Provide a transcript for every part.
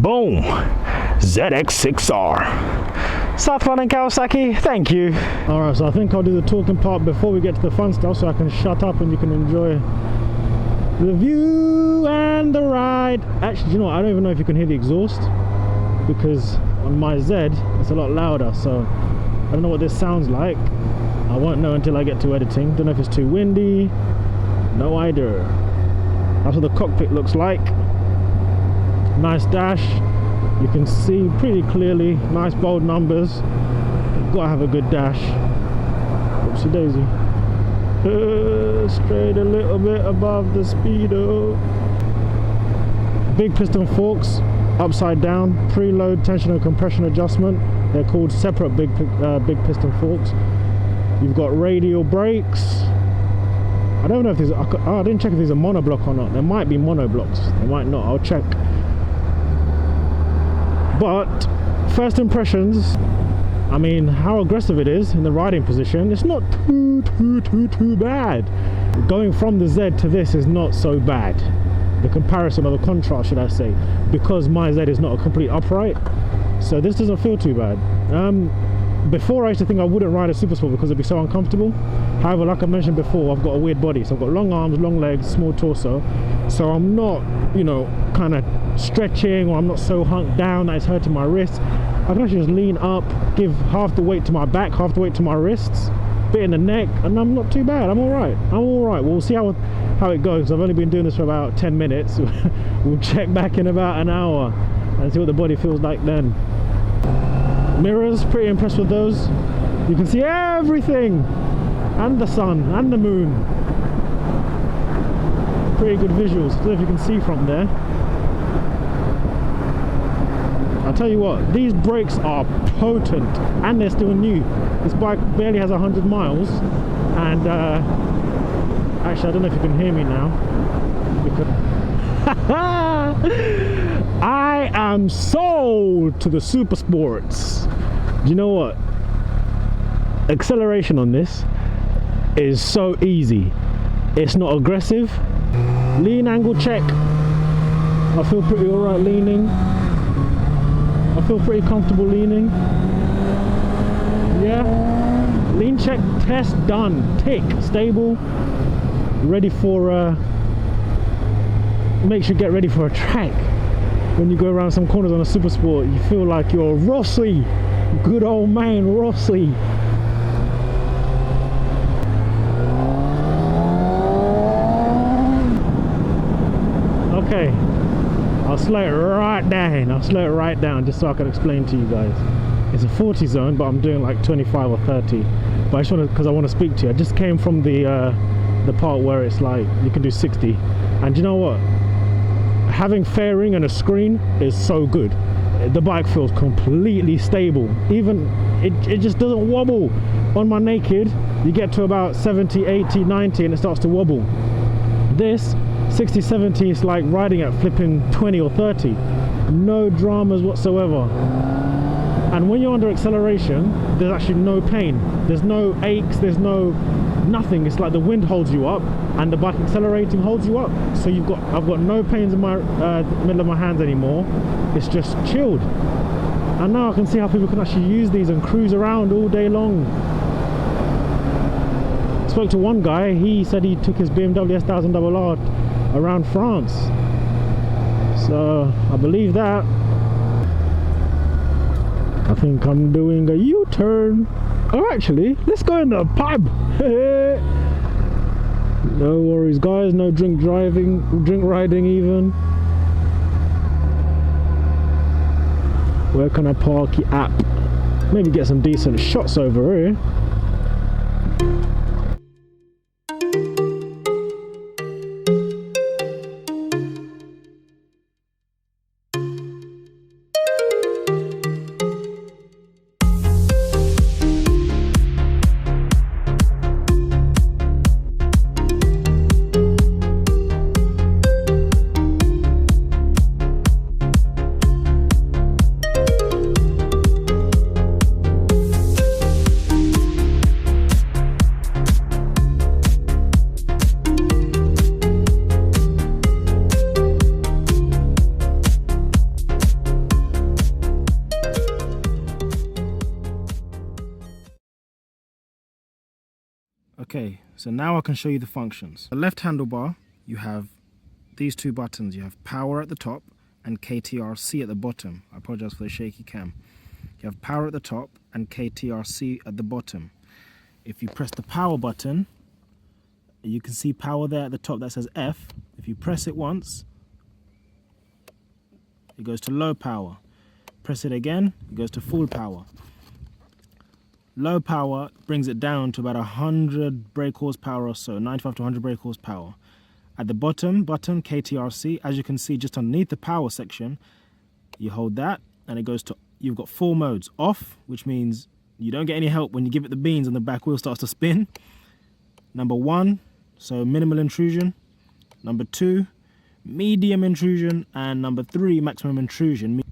Boom! Zx6R. Southbound and Kawasaki, thank you. Alright, so I think I'll do the talking part before we get to the fun stuff so I can shut up and you can enjoy the view and the ride. Actually, you know what? I don't even know if you can hear the exhaust because on my Z it's a lot louder, so I don't know what this sounds like. I won't know until I get to editing. Don't know if it's too windy. No idea. That's what the cockpit looks like. Nice dash. You can see pretty clearly. Nice bold numbers. You've got to have a good dash. Oopsie daisy. Straight a little bit above the speedo. Big piston forks, upside down. Preload tension and compression adjustment. They're called separate big piston forks. You've got radial brakes. I don't know if these are, I didn't check if these are monobloc or not. There might be monoblocks, there might not, I'll check. But first impressions, I mean, how aggressive it is in the riding position, it's not too bad. Going from the Z to this is not so bad. The comparison or the contrast, should I say, because my Z is not a complete upright, so this doesn't feel too bad. Before I used to think I wouldn't ride a super sport because it'd be so uncomfortable. However, like I mentioned before, I've got a weird body, so I've got long arms, long legs, small torso, so I'm not, you know, kind of stretching, or I'm not so hunked down that it's hurting my wrists. I can actually just lean up, give half the weight to my back, half the weight to my wrists, bit in the neck, and I'm not too bad. I'm all right. We'll see how it goes. I've only been doing this for about 10 minutes. We'll check back in about an hour and see what the body feels like then. Mirrors, pretty impressed with those. You can see everything, and the sun and the moon. Pretty good visuals. I don't know if you can see from there. I'll tell you what, these brakes are potent and they're still new. This bike barely has 100 miles, and actually I don't know if you can hear me now because I am sold to the super sports. Do you know what? Acceleration on this is so easy. It's not aggressive. Lean angle check. I feel pretty alright leaning. I feel pretty comfortable leaning. Yeah. Lean check test done. Tick. Stable. Ready for makes you get ready for a track. When you go around some corners on a super sport, you feel like you're Rossi. Good old man Rossi. Okay, I'll slow it right down. I'll slow it right down just so I can explain to you guys. It's a 40 zone, but I'm doing like 25 or 30. But I just want to, because I want to speak to you. I just came from the part where it's like you can do 60, and you know what? Having fairing and a screen is so good. The bike feels completely stable. Even it just doesn't wobble. On my naked, you get to about 70, 80, 90 and it starts to wobble. This 60, 70 is like riding at flipping 20 or 30. No dramas whatsoever. And when you're under acceleration, there's actually no pain. There's no aches, there's no nothing. It's like the wind holds you up and the bike accelerating holds you up. So I've got no pains in my middle of my hands anymore. It's just chilled. And now I can see how people can actually use these and cruise around all day long. I spoke to one guy, he said he took his BMW S1000RR around France. So I believe that. I think I'm doing a U-turn. Oh, actually, let's go in the pub. No worries, guys. No drink riding even. Where can I park it at? Maybe get some decent shots over here. Okay, so now I can show you the functions. The left handlebar, you have these two buttons. You have power at the top and KTRC at the bottom. I apologize for the shaky cam. You have power at the top and KTRC at the bottom. If you press the power button, you can see power there at the top that says F. If you press it once, it goes to low power. Press it again, it goes to full power. Low power brings it down to about 100 brake horsepower or so, 95 to 100 brake horsepower. At the bottom button, KTRC, as you can see just underneath the power section, you hold that and it goes to, you've got 4 modes. Off, which means you don't get any help when you give it the beans and the back wheel starts to spin. Number 1, so minimal intrusion. Number 2, medium intrusion. And number 3, maximum intrusion.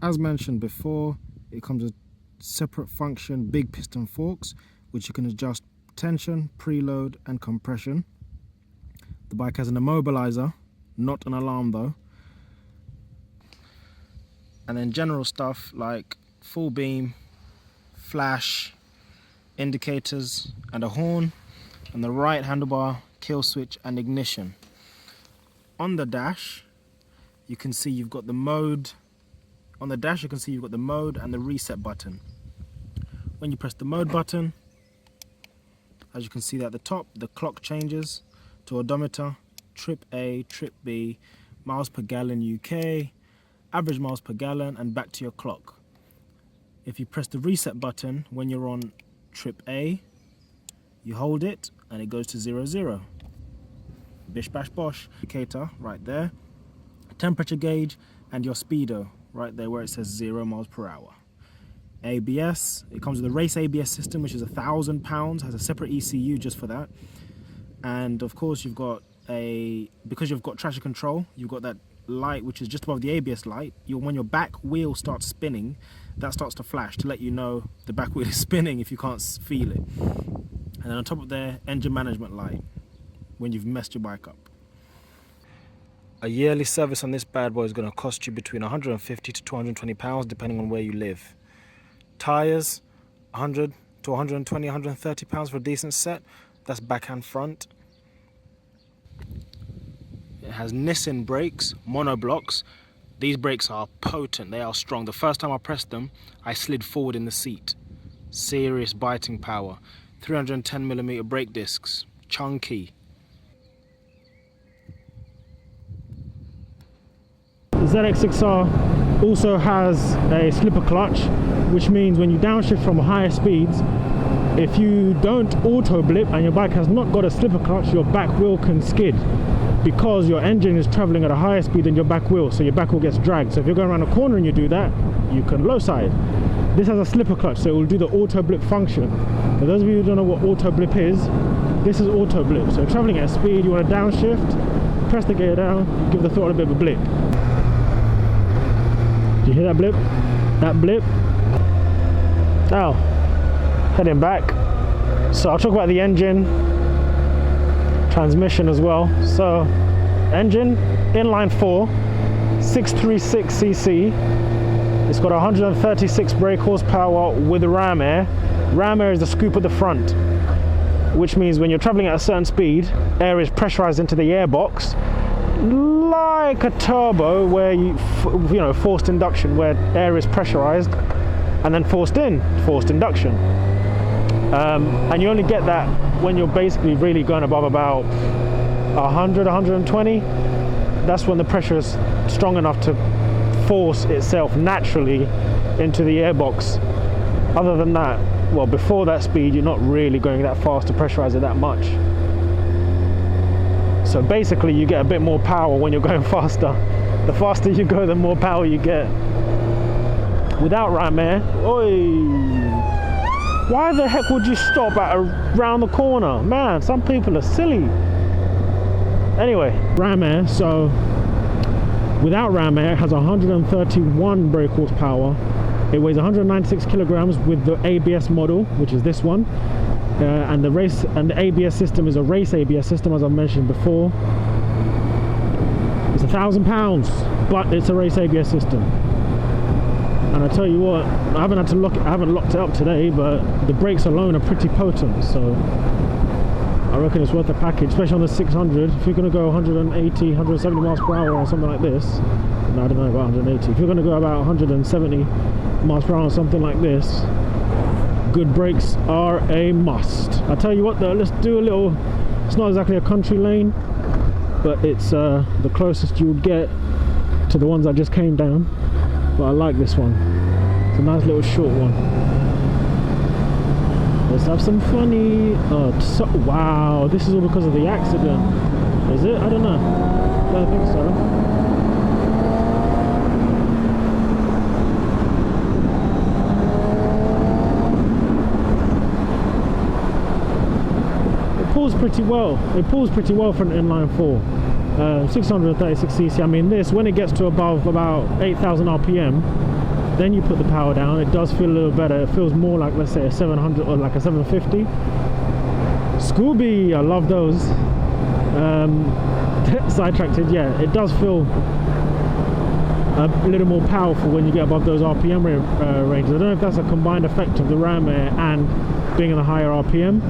As mentioned before, it comes with separate function big piston forks, which you can adjust tension, preload and compression. The bike has an immobilizer, not an alarm though. And then general stuff like full beam, flash, indicators and a horn. And the right handlebar, kill switch and ignition. On the dash, you can see you've got the mode. On the dash, you can see you've got the mode and the reset button. When you press the mode button, as you can see at the top, the clock changes to odometer, trip A, trip B, miles per gallon UK, average miles per gallon, and back to your clock. If you press the reset button when you're on trip A, you hold it and it goes to 0, 0. Bish bash bosh. Indicator right there, temperature gauge and your speedo right there where it says 0 miles per hour. ABS, it comes with a race ABS system which is £1,000, has a separate ECU just for that. And of course you've got because you've got traction control, you've got that light which is just above the ABS light. When your back wheel starts spinning, that starts to flash to let you know the back wheel is spinning if you can't feel it. And then on top of there, engine management light when you've messed your bike up. A yearly service on this bad boy is going to cost you between 150 to 220 pounds depending on where you live. Tyres, 100 to 120, 130 pounds for a decent set. That's backhand front. It has Nissan brakes, monoblocs. These brakes are potent, they are strong. The first time I pressed them, I slid forward in the seat. Serious biting power. 310mm brake discs, chunky. The Zx6R also has a slipper clutch, which means when you downshift from higher speeds, if you don't auto blip and your bike has not got a slipper clutch, your back wheel can skid because your engine is traveling at a higher speed than your back wheel, so your back wheel gets dragged. So if you're going around a corner and you do that, you can low side. This has a slipper clutch, so it will do the auto blip function. For those of you who don't know what auto blip is, this is auto blip. So traveling at speed, you want to downshift, press the gear down, give the throttle a bit of a blip. Do you hear that blip? That blip? Now, heading back. So I'll talk about the engine, transmission as well. So, engine, inline 4, 636cc. It's got 136 brake horsepower with ram air. Ram air is the scoop at the front, which means when you're traveling at a certain speed, air is pressurized into the airbox, like a turbo where you know, forced induction, where air is pressurized and then forced induction. And you only get that when you're basically really going above about 100, 120. That's when the pressure is strong enough to force itself naturally into the airbox. Other than that, well, before that speed, you're not really going that fast to pressurize it that much. So basically, you get a bit more power when you're going faster. The faster you go, the more power you get. Without ram air, oi! Why the heck would you stop at around the corner? Man, some people are silly. Anyway, ram air, so without ram air, it has 131 brake horsepower. It weighs 196 kilograms with the ABS model, which is this one. And the ABS system is a race ABS system, as I mentioned before. It's £1,000, but it's a race ABS system. And I tell you what, I haven't locked it up today, but the brakes alone are pretty potent. So reckon it's worth the package, especially on the 600. If you're going to go 180, 170 miles per hour on something like this, no, I don't know about 180. If you're going to go about 170 miles per hour on something like this, good brakes are a must. I tell you what though, let's do a little, it's not exactly a country lane, but it's the closest you would get to the ones I just came down. But I like this one. It's a nice little short one. Let's have some funny. Oh, so, wow, this is all because of the accident. Is it? I don't know. I don't think so. It pulls pretty well. It pulls pretty well for an inline 4. 636cc. I mean, this, when it gets to above about 8,000 RPM, then you put the power down, it does feel a little better. It feels more like, let's say, a 700 or like a 750. Scooby, I love those. Sidetracked, yeah, it does feel a little more powerful when you get above those RPM ranges. I don't know if that's a combined effect of the ram air and being in a higher RPM,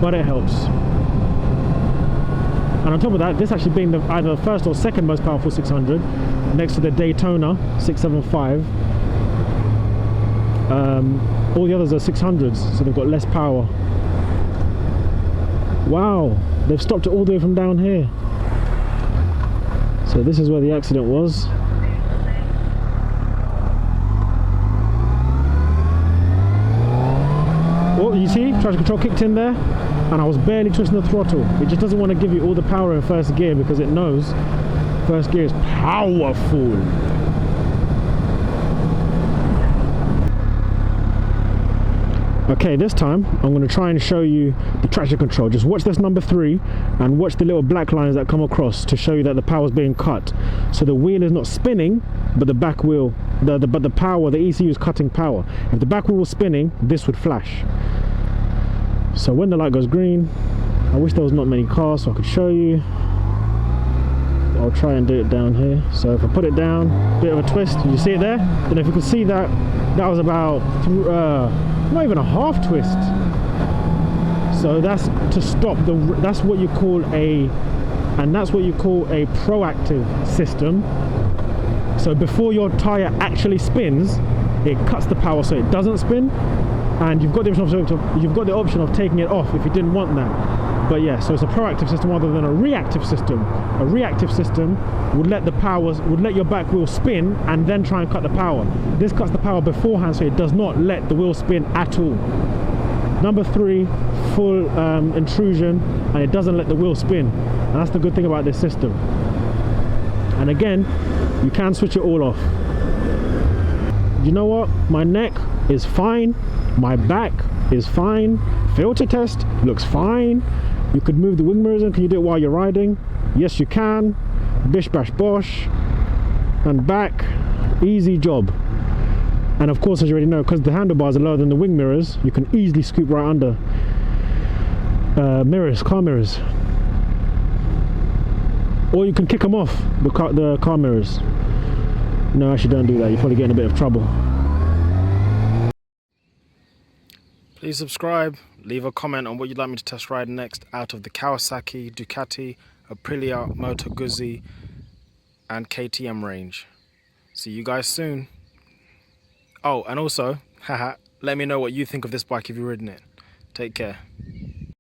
but it helps. And on top of that, this actually being either the first or second most powerful 600, next to the Daytona 675. All the others are 600s, so they've got less power. Wow, they've stopped it all the way from down here. So this is where the accident was. Oh, you see, traction control kicked in there, and I was barely twisting the throttle. It just doesn't want to give you all the power in first gear because it knows first gear is powerful. Okay, this time I'm going to try and show you the traction control. Just watch this number 3 and watch the little black lines that come across to show you that the power is being cut. So the wheel is not spinning, but the back wheel, but the power, the ECU is cutting power. If the back wheel was spinning, this would flash. So when the light goes green, I wish there was not many cars so I could show you. I'll try and do it down here. So if I put it down, bit of a twist, you see it there? And if you could see that, that was about not even a half twist. So that's to stop the, that's what you call a proactive system. So before your tire actually spins, it cuts the power so it doesn't spin, and you've got the option of taking it off if you didn't want that. But yeah, so it's a proactive system rather than a reactive system. A reactive system would let your back wheel spin and then try and cut the power. This cuts the power beforehand, so it does not let the wheel spin at all. Number 3, full intrusion, and it doesn't let the wheel spin. And that's the good thing about this system. And again, you can switch it all off. You know what? My neck is fine. My back is fine. Filter test looks fine. You could move the wing mirrors in. Can you do it while you're riding? Yes, you can. Bish bash bosh. And back, easy job. And of course, as you already know, because the handlebars are lower than the wing mirrors, you can easily scoop right under car mirrors. Or you can kick them off, the car mirrors. No, actually don't do that. You're probably getting a bit of trouble. Please subscribe, leave a comment on what you'd like me to test ride next out of the Kawasaki, Ducati, Aprilia, Moto Guzzi and KTM range. See you guys soon. Oh, and also, haha, let me know what you think of this bike if you've ridden it. Take care.